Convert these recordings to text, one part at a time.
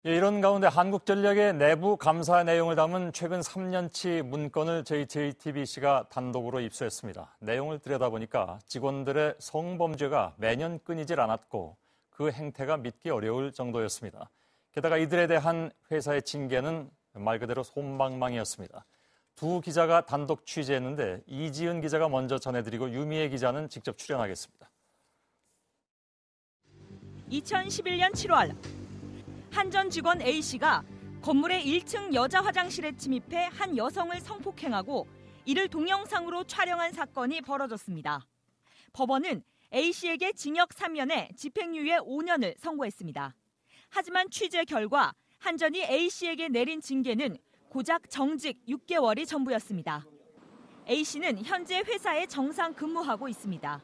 예, 이런 가운데 한국전력의 내부 감사 내용을 담은 최근 3년치 문건을 저희 JTBC가 단독으로 입수했습니다. 내용을 들여다보니까 직원들의 성범죄가 매년 끊이질 않았고 그 행태가 믿기 어려울 정도였습니다. 게다가 이들에 대한 회사의 징계는 말 그대로 솜방망이였습니다. 두 기자가 단독 취재했는데 이지은 기자가 먼저 전해드리고 유미애 기자는 직접 출연하겠습니다. 2011년 7월 한전 직원 A씨가 건물의 1층 여자 화장실에 침입해 한 여성을 성폭행하고 이를 동영상으로 촬영한 사건이 벌어졌습니다. 법원은 A씨에게 징역 3년에 집행유예 5년을 선고했습니다. 하지만 취재 결과 한전이 A씨에게 내린 징계는 고작 정직 6개월이 전부였습니다. A씨는 현재 회사에 정상 근무하고 있습니다.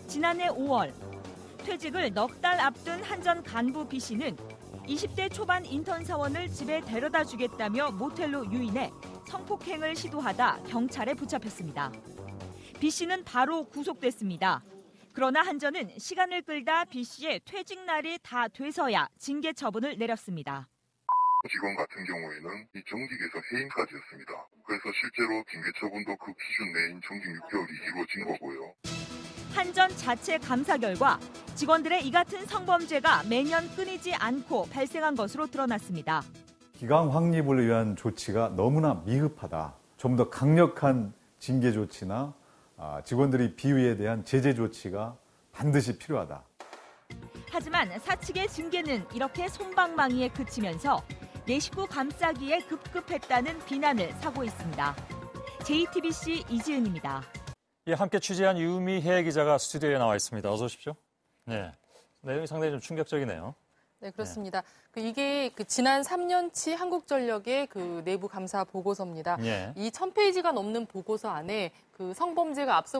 지난해 5월 퇴직을 넉 달 앞둔 한전 간부 B씨는 20대 초반 인턴 사원을 집에 데려다 주겠다며 모텔로 유인해 성폭행을 시도하다 경찰에 붙잡혔습니다. B씨는 바로 구속됐습니다. 그러나 한전은 시간을 끌다 B씨의 퇴직 날이 다 돼서야 징계 처분을 내렸습니다. 직원 같은 경우에는 이 정직에서 해임까지였습니다. 그래서 실제로 징계 처분도 그 기준 내인 정직 6개월이 이루어진 거고요. 한전 자체 감사 결과 직원들의 이 같은 성범죄가 매년 끊이지 않고 발생한 것으로 드러났습니다. 기강 확립을 위한 조치가 너무나 미흡하다. 좀 더 강력한 징계 조치나 직원들이 비위에 대한 제재 조치가 반드시 필요하다. 하지만 사측의 징계는 이렇게 솜방망이에 그치면서 내 식구 감싸기에 급급했다는 비난을 사고 있습니다. JTBC 이지은입니다. 예, 함께 취재한 유미애 기자가 스튜디오에 나와 있습니다. 어서 오십시오. 네, 내용이 상당히 좀 충격적이네요. 네, 그렇습니다. 네. 이게 지난 3년치 한국전력의 내부 감사 보고서입니다. 네. 이 1000페이지가 넘는 보고서 안에 성범죄가 앞서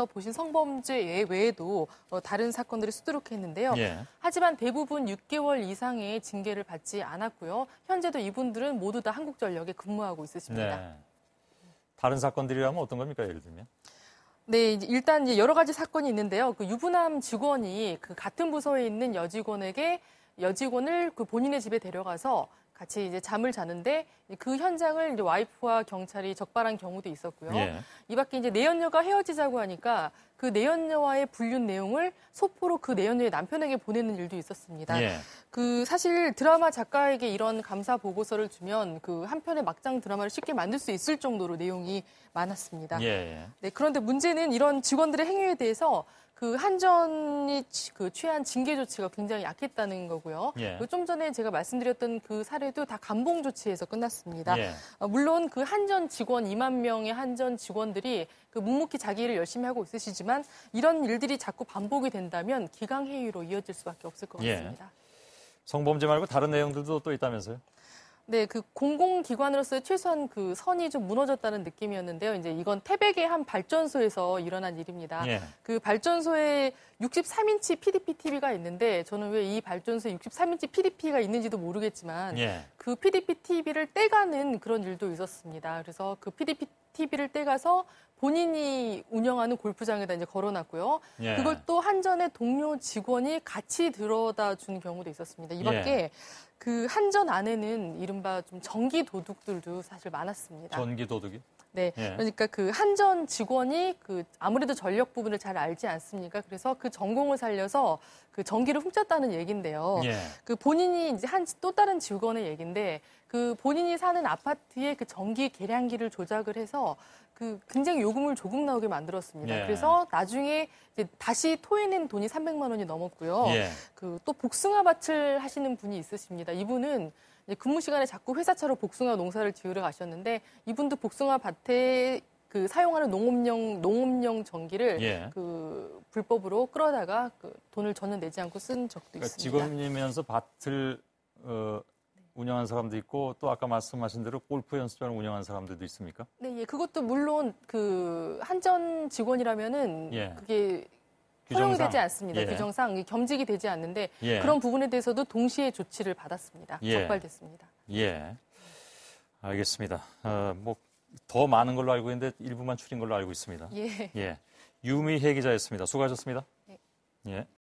보신 성범죄 외에도 다른 사건들이 수두룩했는데요. 네. 하지만 대부분 6개월 이상의 징계를 받지 않았고요. 현재도 이분들은 모두 다 한국전력에 근무하고 있으십니다. 네. 다른 사건들이라면 어떤 겁니까, 예를 들면? 네, 일단 여러 가지 사건이 있는데요. 유부남 직원이 같은 부서에 있는 여직원을 본인의 집에 데려가서 같이 잠을 자는데 그 현장을 와이프와 경찰이 적발한 경우도 있었고요. 예. 이 밖에 내연녀가 헤어지자고 하니까 그 내연녀와의 불륜 내용을 소포로 그 내연녀의 남편에게 보내는 일도 있었습니다. 예. 사실 드라마 작가에게 이런 감사 보고서를 주면 한 편의 막장 드라마를 쉽게 만들 수 있을 정도로 내용이 많았습니다. 예. 네, 그런데 문제는 이런 직원들의 행위에 대해서 한전이 취한 징계 조치가 굉장히 약했다는 거고요. 예. 좀 전에 제가 말씀드렸던 그 사례도 다 감봉 조치에서 끝났습니다. 예. 물론 한전 직원 2만 명의 한전 직원들이 묵묵히 자기 일을 열심히 하고 있으시지만 이런 일들이 자꾸 반복이 된다면 기강회의로 이어질 수밖에 없을 것 같습니다. 예. 성범죄 말고 다른 내용들도 또 있다면서요? 네, 공공기관으로서의 최소한 선이 좀 무너졌다는 느낌이었는데요. 이건 태백의 한 발전소에서 일어난 일입니다. 예. 발전소에 63인치 PDP TV가 있는데 저는 왜 이 발전소에 63인치 PDP가 있는지도 모르겠지만 예. 그 PDP TV를 떼가는 그런 일도 있었습니다. 그래서 그 PDP TV를 떼가서 본인이 운영하는 골프장에다 걸어놨고요. 예. 그걸 또 한전의 동료 직원이 같이 들어다 준 경우도 있었습니다. 이 밖에 한전 안에는 이른바 좀 전기 도둑들도 사실 많았습니다. 전기 도둑이? 네. 예. 그러니까 한전 직원이 아무래도 전력 부분을 잘 알지 않습니까? 그래서 그 전공을 살려서 전기를 훔쳤다는 얘기인데요. 예. 본인이 또 다른 직원의 얘기인데 본인이 사는 아파트에 전기 계량기를 조작을 해서 굉장히 요금을 조금 나오게 만들었습니다. 예. 그래서 나중에 다시 토해낸 돈이 300만 원이 넘었고요. 예. 또 복숭아밭을 하시는 분이 있으십니다. 이분은 근무 시간에 자꾸 회사차로 복숭아 농사를 지으러 가셨는데 이분도 복숭아밭에 사용하는 농업용 전기를 불법으로 끌어다가 돈을 전혀 내지 않고 쓴 적도 있습니다. 직원이면서 밭을 운영하는 사람도 있고 또 아까 말씀하신 대로 골프 연습장을 운영하는 사람들도 있습니까? 네, 그것도 물론 한전 직원이라면은 그게 허용이 되지 않습니다. 규정상 규정이 되지 않는데 그런 부분에 대해서도 동시에 조치를 받았습니다. 적발됐습니다. 예, 알겠습니다. 더 많은 걸로 알고 있는데 일부만 추린 걸로 알고 있습니다. 예. 예, 유미애 기자였습니다. 수고하셨습니다. 네. 예.